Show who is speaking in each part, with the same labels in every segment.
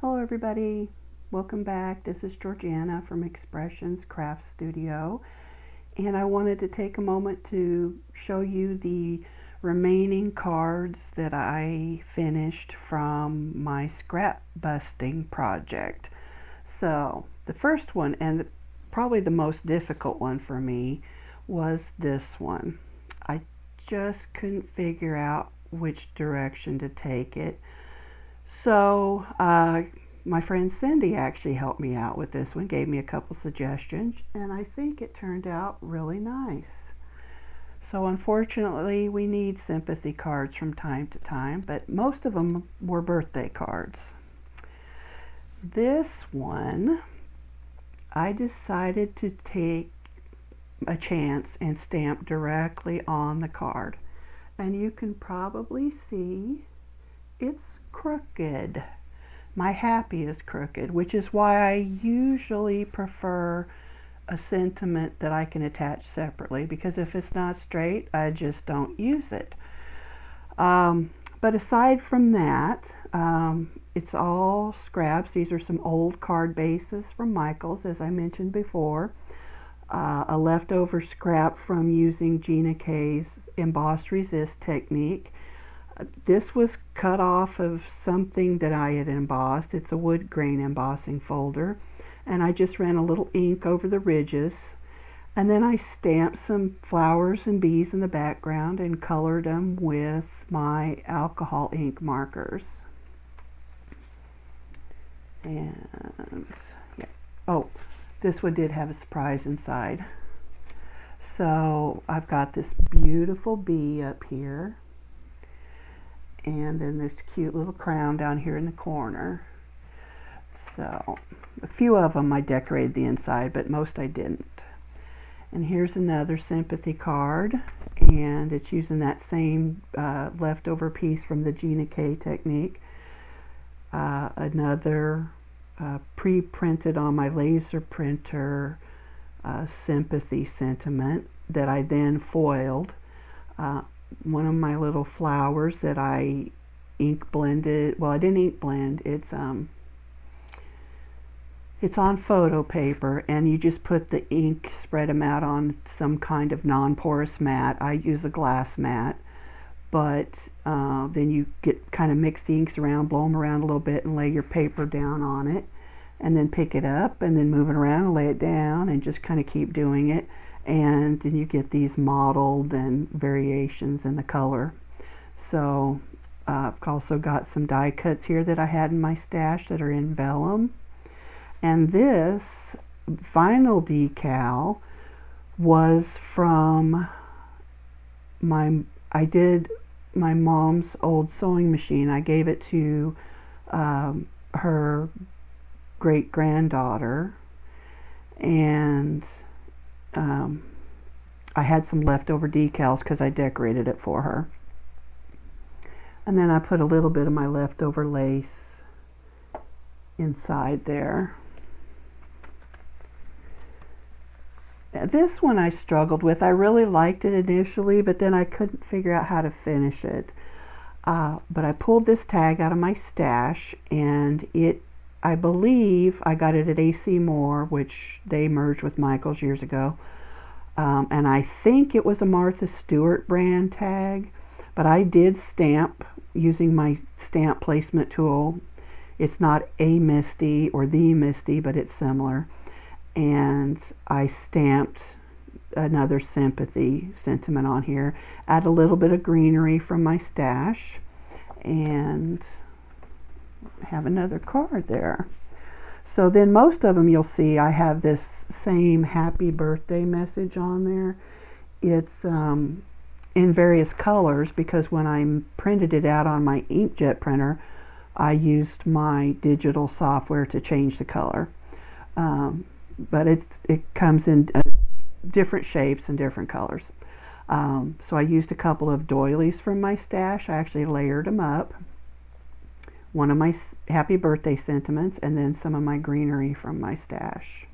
Speaker 1: Hello everybody, welcome back. This is Georgiana from Expressions Craft Studio, and I wanted to take a moment to show you the remaining cards that I finished from my scrap busting project. So the first one, and probably the most difficult one for me, was this one. I just couldn't figure out which direction to take it. So, my friend Cindy actually helped me out with this one, gave me a couple suggestions, and I think it turned out really nice. So, unfortunately, we need sympathy cards from time to time, but most of them were birthday cards. This one, I decided to take a chance and stamp directly on the card. And you can probably see it's crooked. My happy is crooked, which is why I usually prefer a sentiment that I can attach separately, because if it's not straight, I just don't use it. But aside from that, it's all scraps. These are some old card bases from Michaels, as I mentioned before. A leftover scrap from using Gina K's Embossed Resist technique. This was cut off of something that I had embossed. It's a wood grain embossing folder, and I just ran a little ink over the ridges, and then I stamped some flowers and bees in the background and colored them with my alcohol ink markers. And yeah. Oh, this one did have a surprise inside. So I've got this beautiful bee up here, and then this cute little crown down here in the corner. So a few of them I decorated the inside, but most I didn't. And here's another sympathy card, and it's using that same leftover piece from the Gina K technique. Another pre-printed on my laser printer sympathy sentiment that I then foiled. One of my little flowers that I ink blended. Well, I didn't ink blend. It's on photo paper, and you just put the ink, spread them out on some kind of non-porous mat. I use a glass mat, but then you kind of mix the inks around, blow them around a little bit, and lay your paper down on it, and then pick it up, and then move it around and lay it down, and just kind of keep doing it. And then you get these mottled and variations in the color. So I've also got some die cuts here that I had in my stash that are in vellum. And this vinyl decal was from I did my mom's old sewing machine. I gave it to her great granddaughter, and I had some leftover decals because I decorated it for her. And then I put a little bit of my leftover lace inside there. This one I struggled with. I really liked it initially, but then I couldn't figure out how to finish it. But I pulled this tag out of my stash, and I believe I got it at AC Moore, which they merged with Michaels years ago. And I think it was a Martha Stewart brand tag, but I did stamp using my stamp placement tool. It's not a Misty or the Misty, but it's similar. And I stamped another sympathy sentiment on here. Add a little bit of greenery from my stash, and have another card there. So then most of them you'll see I have this same happy birthday message on there. It's in various colors because when I printed it out on my inkjet printer, I used my digital software to change the color. But it comes in different shapes and different colors. So I used a couple of doilies from my stash. I actually layered them up. One of my happy birthday sentiments, and then some of my greenery from my stash.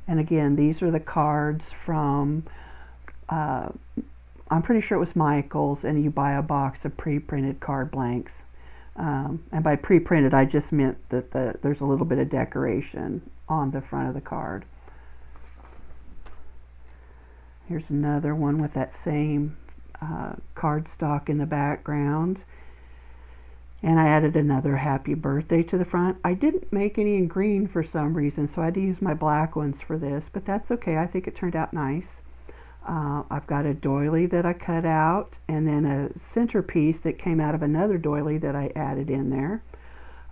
Speaker 1: And again, these are the cards from, I'm pretty sure it was Michaels, and you buy a box of pre-printed card blanks And by pre-printed, I just meant that there's a little bit of decoration on the front of the card. Here's another one with that same cardstock in the background. And I added another happy birthday to the front. I didn't make any in green for some reason, so I had to use my black ones for this, but that's okay. I think it turned out nice. I've got a doily that I cut out, and then a centerpiece that came out of another doily that I added in there.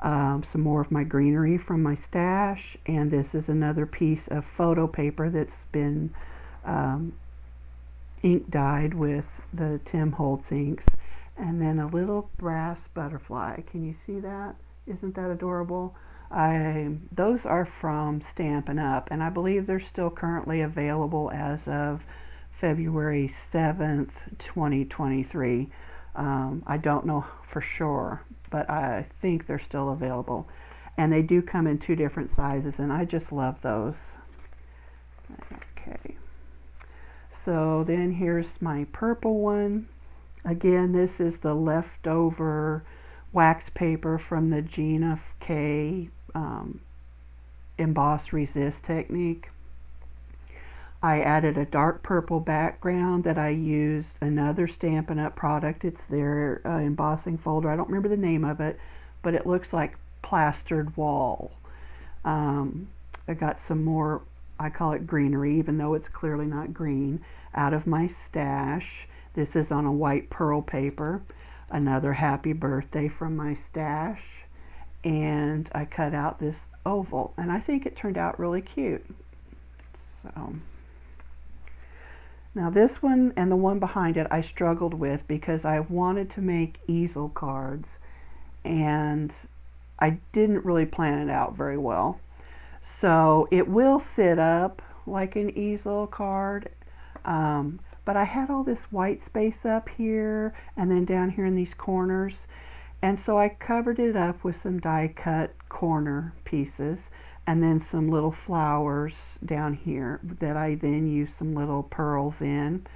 Speaker 1: Some more of my greenery from my stash, and this is another piece of photo paper that's been ink dyed with the Tim Holtz inks. And then a little brass butterfly. Can you see that? Isn't that adorable? Those are from Stampin' Up, and I believe they're still currently available as of February 7th, 2023. I don't know for sure, but I think they're still available. And they do come in 2 different sizes, and I just love those. Okay. So then here's my purple one. Again, this is the leftover wax paper from the Gina K Emboss Resist technique. I added a dark purple background that I used another Stampin' Up product. It's their embossing folder. I don't remember the name of it, but it looks like plastered wall. I got some more, I call it greenery, even though it's clearly not green, out of my stash. This is on a white pearl paper. Another happy birthday from my stash. And I cut out this oval, and I think it turned out really cute. So now this one and the one behind it I struggled with because I wanted to make easel cards, and I didn't really plan it out very well. So it will sit up like an easel card, but I had all this white space up here and then down here in these corners, and so I covered it up with some die cut corner pieces and then some little flowers down here that I then used some little pearls in.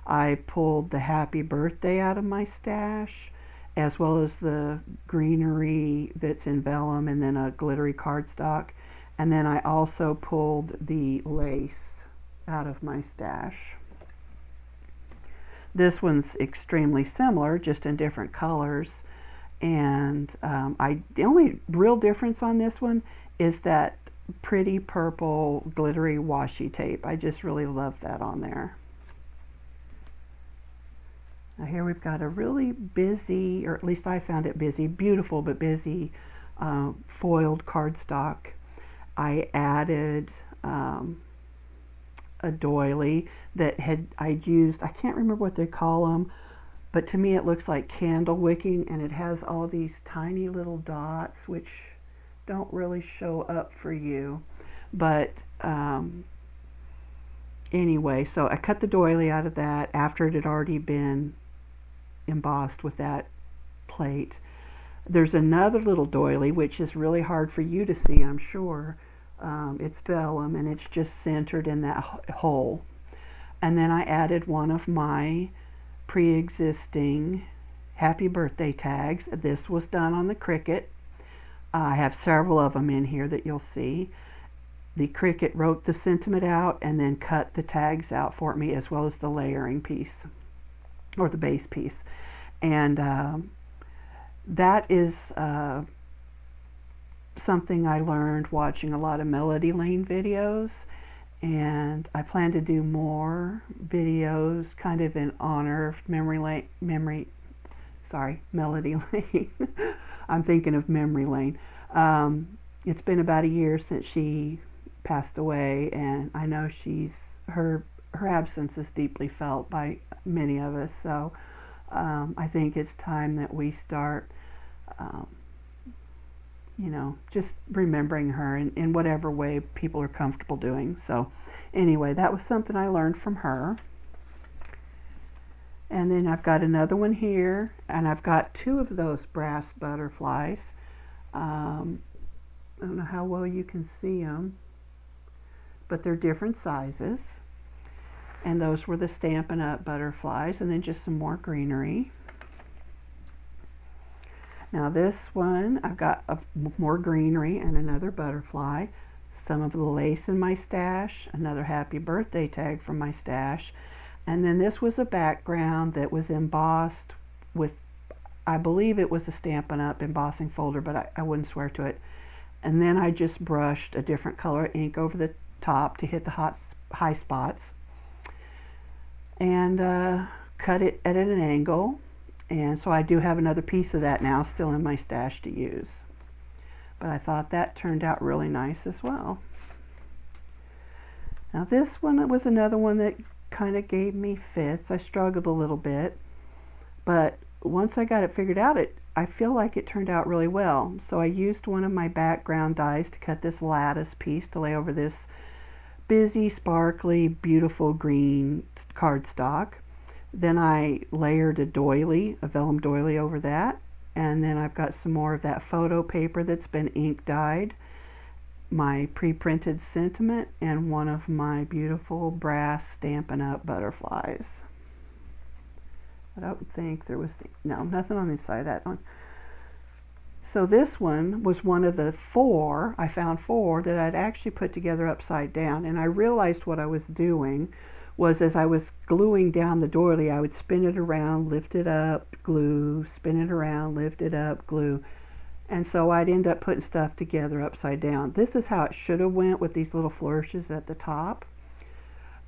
Speaker 1: I pulled the happy birthday out of my stash, as well as the greenery that's in vellum and then a glittery cardstock, and then I also pulled the lace out of my stash. This one's extremely similar, just in different colors. And the only real difference on this one is that pretty purple glittery washi tape. I just really love that on there. Now here we've got a really busy, or at least I found it busy, beautiful but busy foiled cardstock. I added a doily that I'd used, I can't remember what they call them, but to me it looks like candle wicking, and it has all these tiny little dots which don't really show up for you, but anyway, so I cut the doily out of that after it had already been embossed with that plate. There's another little doily which is really hard for you to see, I'm sure. It's vellum, and it's just centered in that hole. And then I added one of my pre-existing happy birthday tags. This was done on the Cricut. I have several of them in here that you'll see. The Cricut wrote the sentiment out and then cut the tags out for me, as well as the layering piece, or the base piece. And that is something I learned watching a lot of Melody Lane videos, and I plan to do more videos kind of in honor of Melody Lane. I'm thinking of Memory Lane. It's been about a year since she passed away, and I know her absence is deeply felt by many of us, so I think it's time that we start just remembering her in whatever way people are comfortable doing. So anyway, that was something I learned from her. And then I've got another one here, and I've got 2 of those brass butterflies. I don't know how well you can see them, but they're different sizes. And those were the Stampin' Up butterflies, and then just some more greenery. Now this one, I've got more greenery and another butterfly, some of the lace in my stash, another happy birthday tag from my stash, and then this was a background that was embossed with, I believe it was a Stampin' Up embossing folder, but I wouldn't swear to it. And then I just brushed a different color ink over the top to hit the high spots, and cut it at an angle. And so I do have another piece of that now still in my stash to use. But I thought that turned out really nice as well. Now this one was another one that kind of gave me fits. I struggled a little bit, but once I got it figured out, I feel like it turned out really well. So I used one of my background dies to cut this lattice piece to lay over this busy, sparkly, beautiful green cardstock. Then I layered a doily, a vellum doily over that, and then I've got some more of that photo paper that's been ink dyed, my pre-printed sentiment, and one of my beautiful brass Stampin' Up butterflies. I don't think there was, no, nothing on the inside of that one. So this one was one of the four, I found four that I'd actually put together upside down, and I realized what I was doing was as I was gluing down the doily, I would spin it around, lift it up, glue, spin it around, lift it up, glue. And so I'd end up putting stuff together upside down. This is how it should have went with these little flourishes at the top.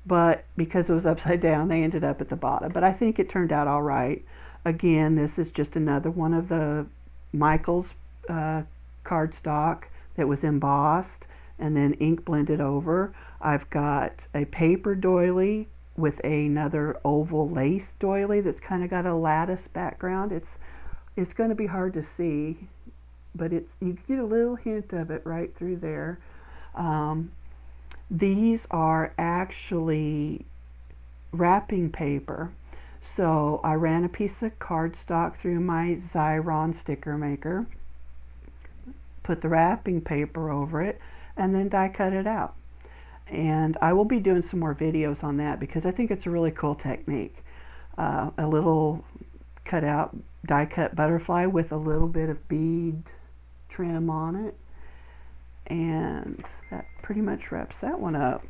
Speaker 1: But because it was upside down, they ended up at the bottom. But I think it turned out all right. Again, this is just another one of the Michael's cardstock that was embossed and then ink blended over. I've got a paper doily with another oval lace doily that's kind of got a lattice background. It's going to be hard to see, but you get a little hint of it right through there. These are actually wrapping paper. So I ran a piece of cardstock through my Xyron sticker maker, put the wrapping paper over it, and then die cut it out. And I will be doing some more videos on that because I think it's a really cool technique. A little cut out die cut butterfly with a little bit of bead trim on it. And that pretty much wraps that one up.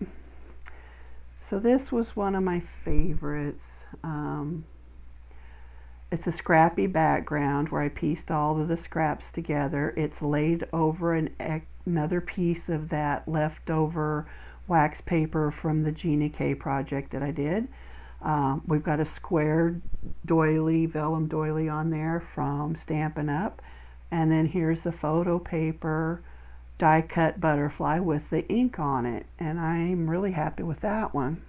Speaker 1: So this was one of my favorites. It's a scrappy background where I pieced all of the scraps together. It's laid over another piece of that leftover wax paper from the Gina K project that I did. We've got a square doily, vellum doily on there from Stampin' Up. And then here's a photo paper die cut butterfly with the ink on it. And I'm really happy with that one.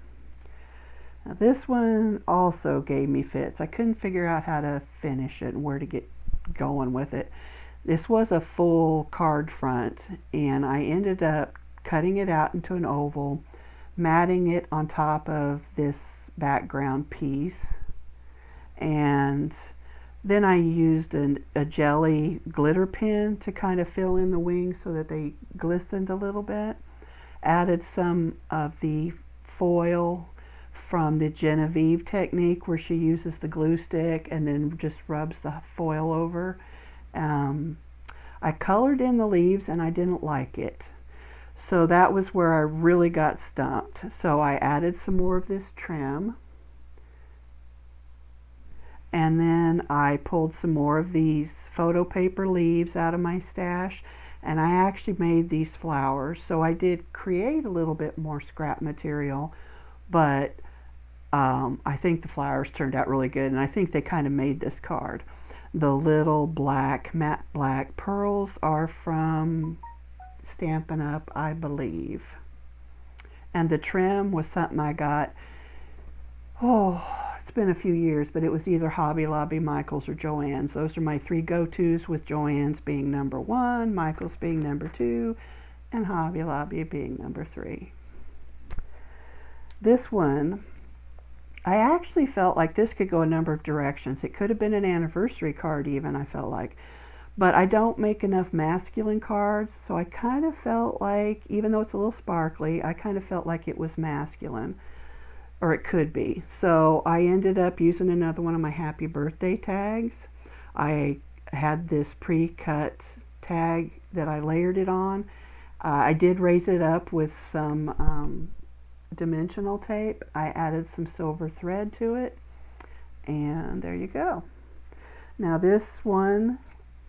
Speaker 1: Now this one also gave me fits. I couldn't figure out how to finish it and where to get going with it. This was a full card front, and I ended up cutting it out into an oval, matting it on top of this background piece, and then I used a jelly glitter pen to kind of fill in the wings so that they glistened a little bit. Added some of the foil from the Genevieve technique where she uses the glue stick and then just rubs the foil over. I colored in the leaves and I didn't like it. So that was where I really got stumped. So I added some more of this trim. And then I pulled some more of these photo paper leaves out of my stash. And I actually made these flowers. So I did create a little bit more scrap material. But I think the flowers turned out really good. And I think they kind of made this card. The little black, matte black pearls are from Stampin' Up, I believe. And the trim was something I got, it's been a few years, but it was either Hobby Lobby, Michael's, or Joann's. Those are my three go-tos, with Joann's being number 1, Michael's being number 2, and Hobby Lobby being number 3. This one, I actually felt like this could go a number of directions. It could have been an anniversary card even, I felt like. But I don't make enough masculine cards, so I kind of felt like, even though it's a little sparkly, I kind of felt like it was masculine. Or it could be. So I ended up using another one of my happy birthday tags. I had this pre-cut tag that I layered it on. I did raise it up with some dimensional tape. I added some silver thread to it, and there you go. Now this one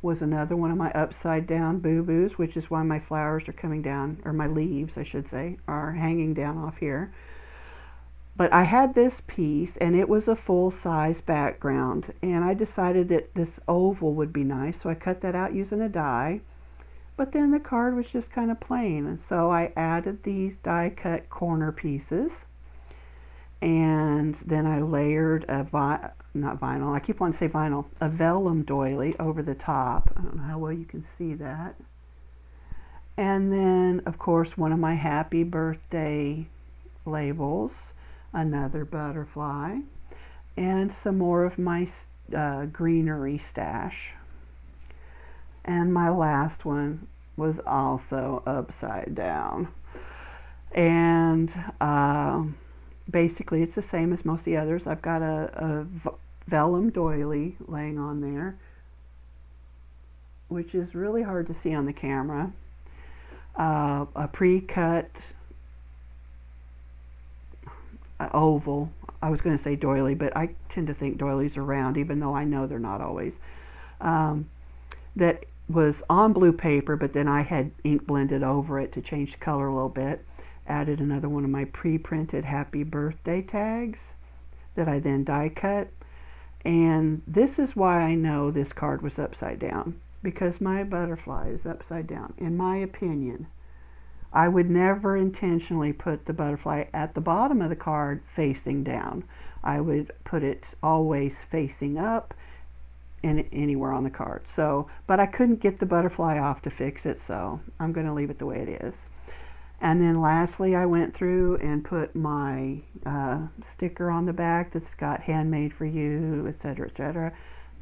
Speaker 1: was another one of my upside down boo-boos, which is why my flowers are coming down, or my leaves I should say, are hanging down off here. But I had this piece, and it was a full-size background, and I decided that this oval would be nice, so I cut that out using a die. But then the card was just kind of plain, and so I added these die cut corner pieces, and then I layered a not vinyl, I keep wanting to say vinyl, a vellum doily over the top. I don't know how well you can see that. And then, of course, one of my happy birthday labels, another butterfly, and some more of my greenery stash. And my last one was also upside down. And basically it's the same as most of the others. I've got a vellum doily laying on there, which is really hard to see on the camera. A pre-cut oval. I was going to say doily, but I tend to think doilies are round, even though I know they're not always. That was on blue paper, but then I had ink blended over it to change the color a little bit. Added another one of my pre-printed happy birthday tags that I then die cut. And this is why I know this card was upside down, because my butterfly is upside down. In my opinion, I would never intentionally put the butterfly at the bottom of the card facing down. I would put it always facing up and anywhere on the card. So, but I couldn't get the butterfly off to fix it, so I'm going to leave it the way it is. And then lastly, I went through and put my sticker on the back that's got handmade for you, etc., etc.,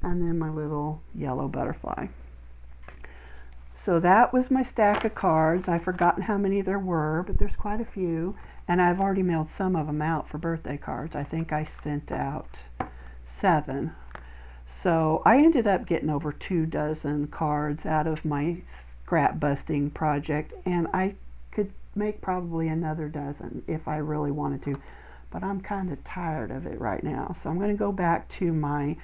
Speaker 1: and then my little yellow butterfly. So that was my stack of cards. I've forgotten how many there were, but there's quite a few, and I've already mailed some of them out for birthday cards. I think I sent out 7. So I ended up getting over 24 cards out of my scrapbusting project, and I could make probably another dozen if I really wanted to, but I'm kind of tired of it right now. So I'm going to go back to my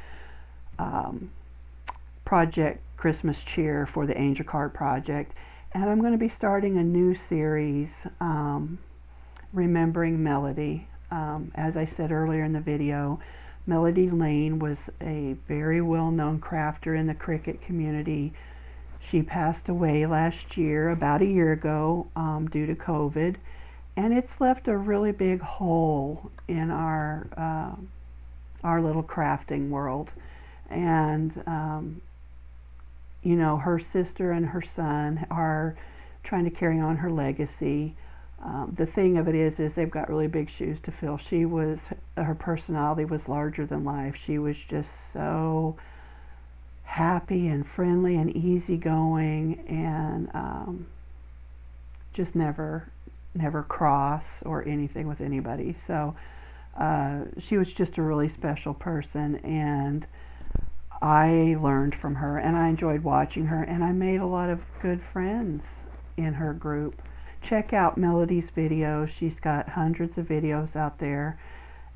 Speaker 1: project Christmas cheer for the Angel Card project, and I'm going to be starting a new series, Remembering Melody. As I said earlier in the video, Melody Lane was a very well-known crafter in the Cricut community. She passed away last year, about a year ago, due to COVID, and it's left a really big hole in our little crafting world. And you know, her sister and her son are trying to carry on her legacy. The thing of it is they've got really big shoes to fill. Her personality was larger than life. She was just so happy and friendly and easygoing, and just never cross or anything with anybody. So she was just a really special person, and I learned from her, and I enjoyed watching her, and I made a lot of good friends in her group. Check out Melody's videos. She's got hundreds of videos out there,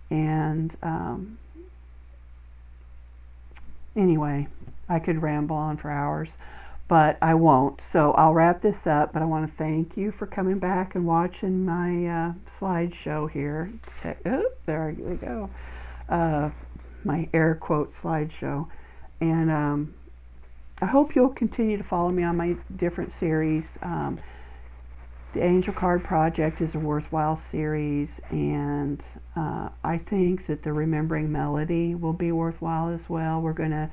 Speaker 1: and anyway, I could ramble on for hours, but I won't. So I'll wrap this up, but I want to thank you for coming back and watching my slideshow here. Oh, there we go. My air quote slideshow. And I hope you'll continue to follow me on my different series. The Angel Card Project is a worthwhile series, and I think that the Remembering Melody will be worthwhile as well. We're going to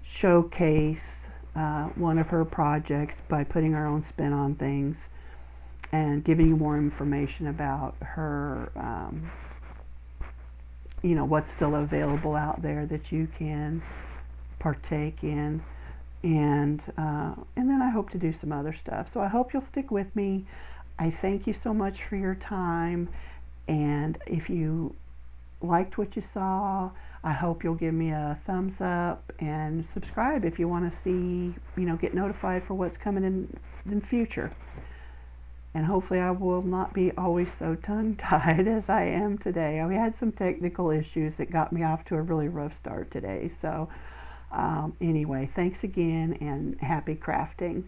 Speaker 1: showcase one of her projects by putting our own spin on things and giving you more information about her, you know, what's still available out there that you can partake in, and then I hope to do some other stuff. So I hope you'll stick with me. I thank you so much for your time, and if you liked what you saw. I hope you'll give me a thumbs up and subscribe if you want to see, get notified for what's coming in the future. And hopefully I will not be always so tongue-tied as I am today. We had some technical issues that got me off to a really rough start today. So anyway, thanks again and happy crafting.